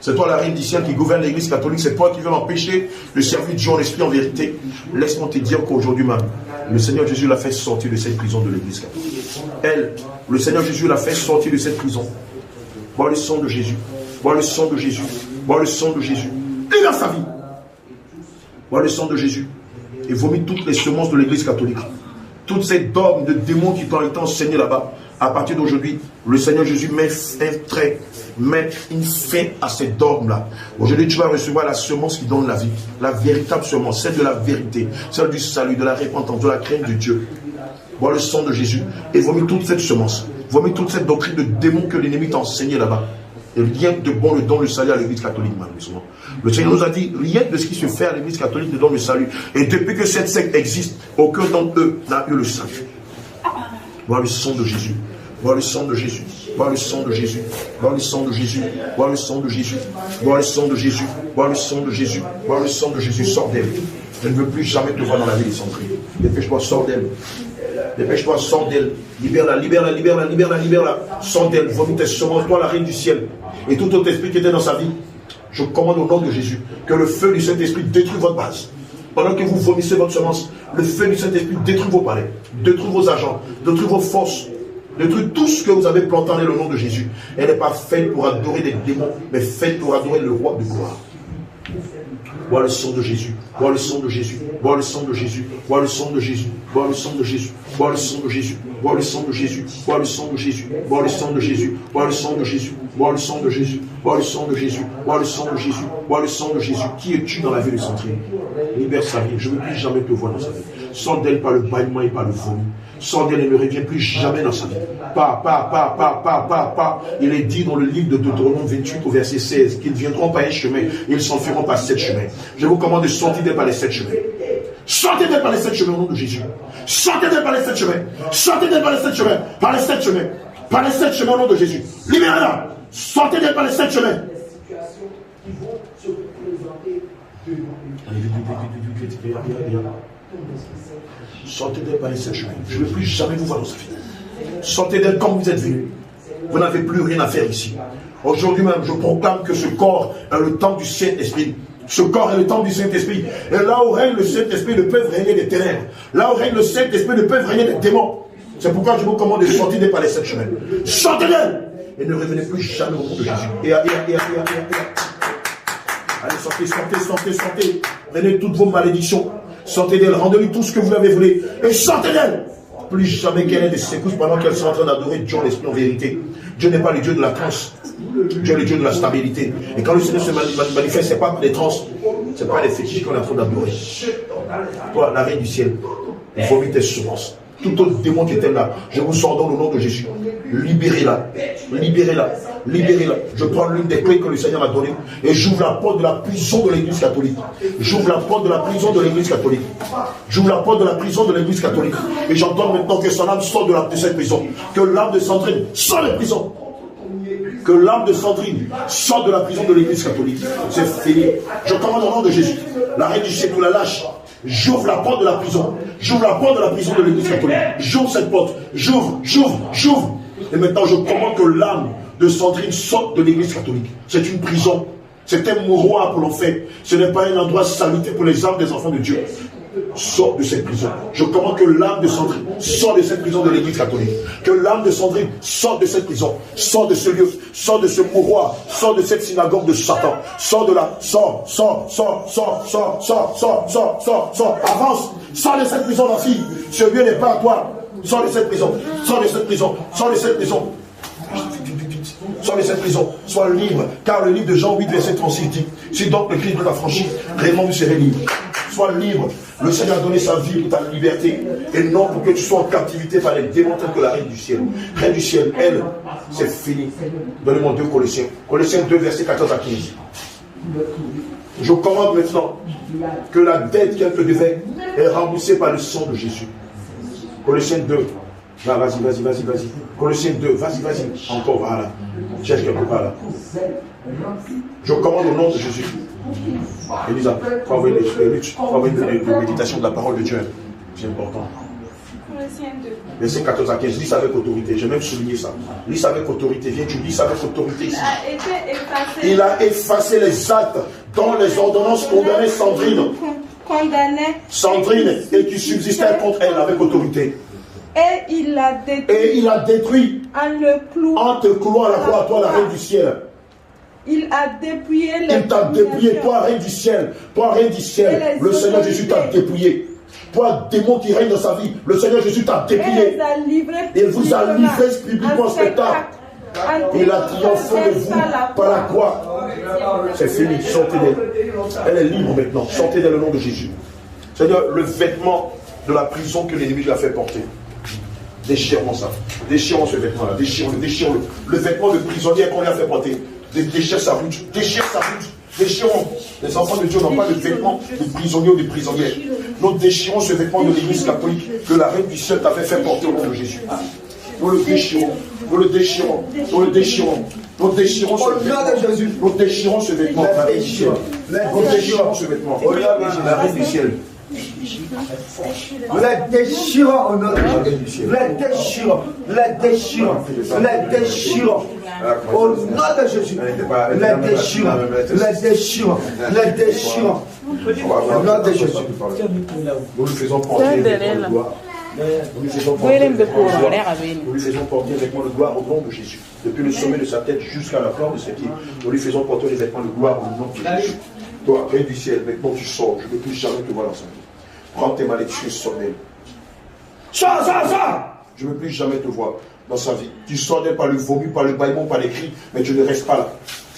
C'est toi la reine du ciel qui gouverne l'église catholique. C'est toi qui veux m'empêcher de servir Dieu en esprit, en vérité. Laisse-moi te dire qu'aujourd'hui même, le Seigneur Jésus l'a fait sortir de cette prison de l'église catholique. Le Seigneur Jésus l'a fait sortir de cette prison. Bois le sang de Jésus. Bois le sang de Jésus. Bois le sang de Jésus. Libère sa vie. Bois le sang de Jésus. Et vomis toutes les semences de l'église catholique. Toutes ces dogmes de démons qui t'ont été enseignés là-bas. À partir d'aujourd'hui, le Seigneur Jésus met un trait, met une fin à ces dogmes-là. Aujourd'hui, tu vas recevoir la semence qui donne la vie. La véritable semence, celle de la vérité, celle du salut, de la repentance, de la crainte de Dieu. Bois le sang de Jésus et vomis toute cette semence. Vomis toute cette doctrine de démons que l'ennemi t'a enseigné là-bas. Et rien de bon ne donne le salut à l'église catholique, malheureusement. Le Seigneur nous a dit, rien de ce qui se fait à l'église catholique ne donne le salut. Et depuis que cette secte existe, aucun d'entre eux n'a eu le salut. Bois le sang de Jésus. Bois le sang de Jésus. Bois le sang de Jésus. Bois le sang de Jésus. Bois le sang de Jésus. Bois le sang de Jésus. Bois le sang de Jésus. Bois le sang de Jésus. Sors d'elle. Je ne veux plus jamais te voir dans la vie des centrés. Dépêche-toi, sors d'elle. Dépêche-toi, sors d'elle. Libère-la, libère-la, libère-la, libère-la, libère-la. Sors d'elle. Vomis tes semences, toi la reine du ciel. Et tout autre esprit qui était dans sa vie. Je commande au nom de Jésus que le feu du Saint-Esprit détruit votre base. Pendant que vous vomissez votre semence, le feu du Saint-Esprit détruit vos palais, détruit vos agents, détruit vos forces, détruit tout ce que vous avez planté dans le nom de Jésus. Elle n'est pas faite pour adorer des démons, mais faite pour adorer le roi de gloire. Bois le sang de Jésus, bois le sang de Jésus, bois le sang de Jésus, bois le sang de Jésus, bois le sang de Jésus, bois le sang de Jésus, bois le sang de Jésus, bois le sang de Jésus, bois le sang de Jésus, bois le sang de Jésus, bois le sang de Jésus, bois le sang de Jésus, bois le sang de Jésus, bois le sang de Jésus. Qui es-tu dans la vie de Centrine? Libère sa vie, je ne veux plus jamais te voir dans sa vie. Sors d'elle par le bâillement et par le vomi. Sors d'elle et ne reviens plus jamais dans sa vie. Pas. Il est dit dans le livre de Deutéronome 28 au verset 16 qu'ils viendront par un chemin et ils s'enfuiront par 7 chemins. Je vous commande de sortir d'elle par les 7 chemins. Sortez d'elle par les 7 chemins au nom de Jésus. Sortez d'elle par les 7 chemins. Sortez d'elle par les 7 chemins. Par les 7 chemins. Par les 7 chemins au nom de Jésus. Libérez-la. Sortez d'elle par les 7 chemins. Sortez d'elle par les 7 chemins. Je ne veux plus jamais vous voir dans sa vie. Sortez d'elle comme vous êtes venus. Vous n'avez plus rien à faire ici. Aujourd'hui même, je proclame que ce corps est le temple du Saint-Esprit. Ce corps est le temple du Saint-Esprit. Et là où règne le Saint-Esprit, ne peuvent régner des ténèbres. Là où règne le Saint-Esprit, ne peuvent régner des démons. C'est pourquoi je vous commande de sortir d'elle par les 7 chemins. Sortez d'elle et ne revenez plus jamais au nom de Jésus. Allez, sortez. Prenez toutes vos malédictions. Sortez d'elle, rendez-lui tout ce que vous avez voulu. Et sortez d'elle. Plus jamais qu'elle ait des secousses pendant qu'elle sont en train d'adorer Dieu en esprit en vérité. Dieu n'est pas le Dieu de la transe. Dieu est le Dieu de la stabilité. Et quand le Seigneur se manifeste, ce n'est pas des trans. Ce n'est pas des fétiches qu'on est en train d'adorer. Toi, la reine du ciel, vomis tes semences. Tout autre démon qui était là, je vous sors dans le nom de Jésus. Libérez-la. Libérez-la. Libérez-la. Je prends l'une des clés que le Seigneur m'a données et j'ouvre la porte de la prison de l'église catholique. J'ouvre la porte de la prison de l'église catholique. J'ouvre la porte de la prison de l'église catholique. Et j'entends maintenant que son âme sort de cette prison. Que l'âme de Centrine sort de prison. Que l'âme de Centrine sorte de la prison de l'église catholique. C'est fini. Je commande au nom de Jésus. La reine du ciel nous la lâche. J'ouvre la porte de la prison. J'ouvre la porte de la prison de l'église catholique. J'ouvre cette porte. J'ouvre. Et maintenant, je commande que l'âme de Centrine sorte de l'église catholique. C'est une prison. C'est un mouroir pour l'enfer. Ce n'est pas un endroit salutaire pour les âmes des enfants de Dieu. Sors de cette prison. Je commande que l'âme de Centrine sorte de cette prison de l'église catholique. Que l'âme de Centrine sorte de cette prison. Sors de ce lieu. Sors de ce mouroir. Sors de cette synagogue de Satan. Sors de là. Sors. Avance. Sors de cette prison, ma fille. Ce lieu n'est pas à toi. Sors de cette prison. Sors de cette prison. Sors de cette prison. Sors de cette prison, sois libre, car le livre de Jean 8, verset 36 dit, si donc le Christ vous a franchi, réellement vous serez libre. Sois libre, le Seigneur a donné sa vie pour ta liberté, et non pour que tu sois en captivité par les démons tels que la reine du ciel. Reine du ciel, elle, c'est fini. Donnez-moi 2 Colossiens. Colossiens 2, verset 14 à 15. Je commande maintenant que la dette qu'elle te devait est remboursée par le sang de Jésus. Colossiens 2. Vas-y. Colossiens 2, vas-y. Encore, voilà. Cherche quelque part là. Je commande au nom de Jésus. Elisa, faut avoir une méditation de la parole de Dieu. C'est important. Verset 14 à 15, lis ça avec autorité. J'ai même souligné ça. Lis ça avec autorité. Viens, tu lis ça avec autorité ici. Il a effacé les actes dont les ordonnances condamnaient Sandrine et qui subsistaient contre elle avec autorité. Et il a détruit en te clouant à la croix, toi, la reine du ciel. Il a dépouillé Il t'a dépouillé, toi, reine du ciel. Toi, reine du ciel. Le Seigneur Jésus t'a dépouillé. Toi, démon qui règne dans sa vie, le Seigneur Jésus t'a dépouillé. Il vous a livré publiquement en spectacle. Il a triomphé de vous par la croix. C'est fini, sortez d'elle. Elle est libre maintenant. Sortez dans le nom de Jésus. C'est-à-dire le vêtement de la prison que l'ennemi lui a fait porter. Déchirons ça. Déchirons ce vêtement-là. Déchirons-le. Déchirons-le. Le vêtement de prisonnier qu'on lui a fait porter. Déchire sa route. Déchire sa route. Déchirons. Les enfants de Dieu n'ont pas de vêtements de prisonniers ou de prisonnières. Nous déchirons ce vêtement de l'église catholique que la reine du ciel t'avait fait porter au nom de Jésus. Nous le déchirons. Nous le déchirons. Nous le déchirons. Nous déchirons ce vêtement. Nous déchirons ce vêtement. Nous déchirons ce vêtement. La reine du ciel. Les déchirons au nom de Jésus. Les déchirons. Les déchirons. Les déchirons. Au nom de Jésus. Les déchirons. Les déchirons. Les déchirons. Au nom de Jésus. Nous lui faisons porter le gloire. Nous lui faisons porter les vêtements de gloire au nom de Jésus. Depuis le sommet de sa tête jusqu'à la plante de ses pieds. Nous lui faisons porter les vêtements de gloire au nom de Jésus. Toi, reine du ciel, maintenant tu sors. Je ne veux plus jamais te voir dans sa vie. Prends tes malédictions, sors d'elle. Ça! Je ne veux plus jamais te voir dans sa vie. Tu sors d'elle par le vomi, par le bâillement, par les cris, mais tu ne restes pas là.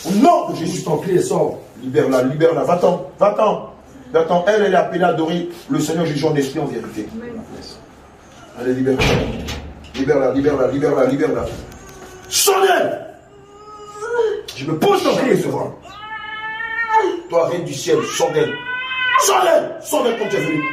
Au nom de Jésus, ton cri et sors. Libère-la, libère-la. Va-t'en, va-t'en. Va-t'en. Elle est appelée à adorer le Seigneur Jésus en esprit, en vérité. Allez, libère-la. Libère-la, libère-la, libère-la, libère-la. Sors d'elle! Je me pose ton cri et te vois. Toi, reine du ciel, sors d'elle. Sors d'elle! Sors d'elle comme tu es venu.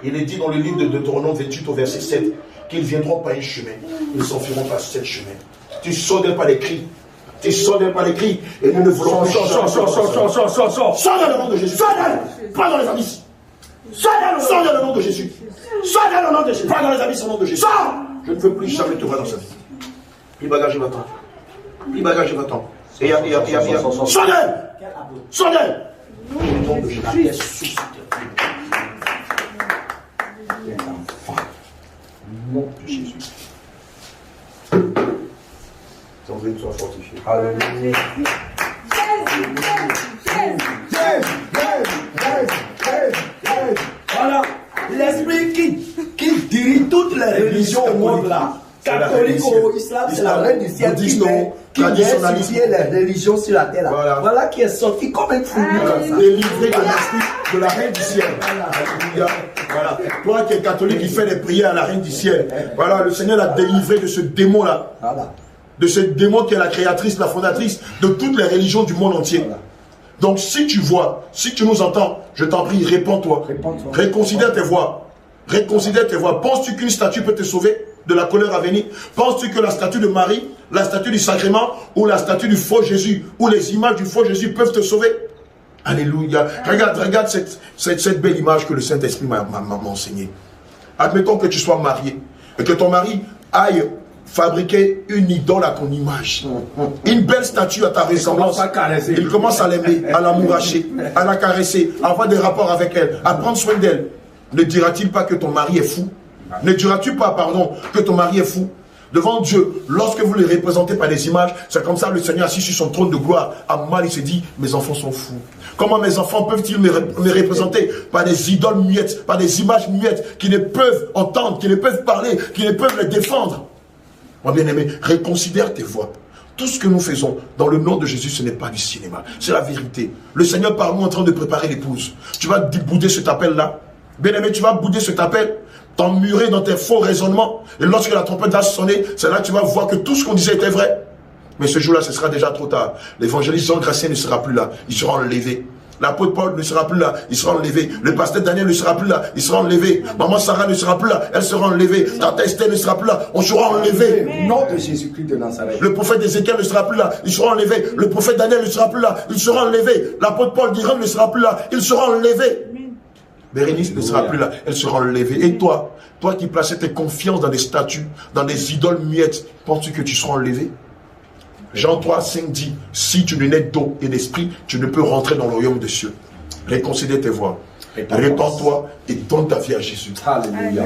Il est dit dans le livre de Deutéronome 28 au verset 7 qu'ils viendront par un chemin. Ils s'enfuiront par 7 chemins. Tu sors d'elle par les cris. Tu sors d'elle par les cris. Et nous ne voulons pas. Sors dans le nom de Jésus. Sors d'elle! Pas dans les abysses. Sors dans le nom de Jésus. Sors dans le nom de Jésus. Pas dans les abysses au nom de Jésus. Sors! Je ne veux plus jamais te voir dans sa vie. Pris bagage et va-t'en. Pris bagage et va-t'en. Sors d'elle! Sors d'elle! Au nom de Jésus. Nom de Jésus. Ton vie soit fortifié. Alléluia. Voilà. L'esprit qui dirige toutes les religions au monde là. Catholique ou islam, c'est la reine du ciel qui met sur pied les religions sur la terre. Voilà qui est sorti comme un fourmi comme ça. Délivré de l'esprit de la reine du ciel. Voilà. Toi qui es catholique, qui fait des prières à la reine du ciel. Voilà, le Seigneur l'a délivré de ce démon-là. Voilà. De ce démon qui est la créatrice, la fondatrice de toutes les religions du monde entier. Voilà. Donc si tu vois, si tu nous entends, je t'en prie, réponds-toi. Réconsidère tes voix. Réconsidère tes voix. Penses-tu qu'une statue peut te sauver de la colère à venir? Penses-tu que la statue de Marie, la statue du sacrement ou la statue du faux Jésus ou les images du faux Jésus peuvent te sauver? Alléluia. Regarde cette belle image que le Saint-Esprit m'a enseignée. Admettons que tu sois marié et que ton mari aille fabriquer une idole à ton image. Une belle statue à ta ressemblance. Il commence à l'aimer, à l'amouracher, à la caresser, à avoir des rapports avec elle, à prendre soin d'elle. Ne dira-t-il pas que ton mari est fou? Ne diras-tu pas, pardon, que ton mari est fou? Devant Dieu, lorsque vous le représentez par des images, c'est comme ça le Seigneur assis sur son trône de gloire. À mal, il se dit, mes enfants sont fous. Comment mes enfants peuvent-ils me représenter par des idoles muettes, par des images muettes, qui ne peuvent entendre, qui ne peuvent parler, qui ne peuvent les défendre? Mon bien-aimé, reconsidère tes voix. Tout ce que nous faisons dans le nom de Jésus, ce n'est pas du cinéma. C'est la vérité. Le Seigneur par nous en train de préparer l'épouse. Tu vas bouder cet appel-là. Bien-aimé, tu vas bouder cet appel, t'emmurer dans tes faux raisonnements. Et lorsque la trompette va sonner, c'est là que tu vas voir que tout ce qu'on disait était vrai. Mais ce jour-là, ce sera déjà trop tard. L'évangéliste Jean Gracien ne sera plus là. Il sera enlevé. L'apôtre Paul ne sera plus là, il sera enlevé. Le pasteur Daniel ne sera plus là, il sera enlevé. Maman Sarah ne sera plus là, elle sera enlevée. Tata Esther ne sera plus là, on sera enlevé. Au nom de Jésus-Christ de Nazareth. Le prophète Ézéchiel ne sera plus là, il sera enlevé. Le prophète Daniel ne sera plus là, il sera enlevé. L'apôtre Paul d'Iran ne sera plus là, il sera enlevé. Bérénice ne sera plus là, elle sera enlevée. Et toi, toi qui plaçais tes confiances dans des statues, dans des idoles muettes, penses-tu que tu seras enlevé? Jean 3, 5 dit, si tu ne nais d'eau et d'esprit, tu ne peux rentrer dans le royaume des cieux. Réconcilie tes voies. Répands-toi et donne ta vie à Jésus. Alléluia.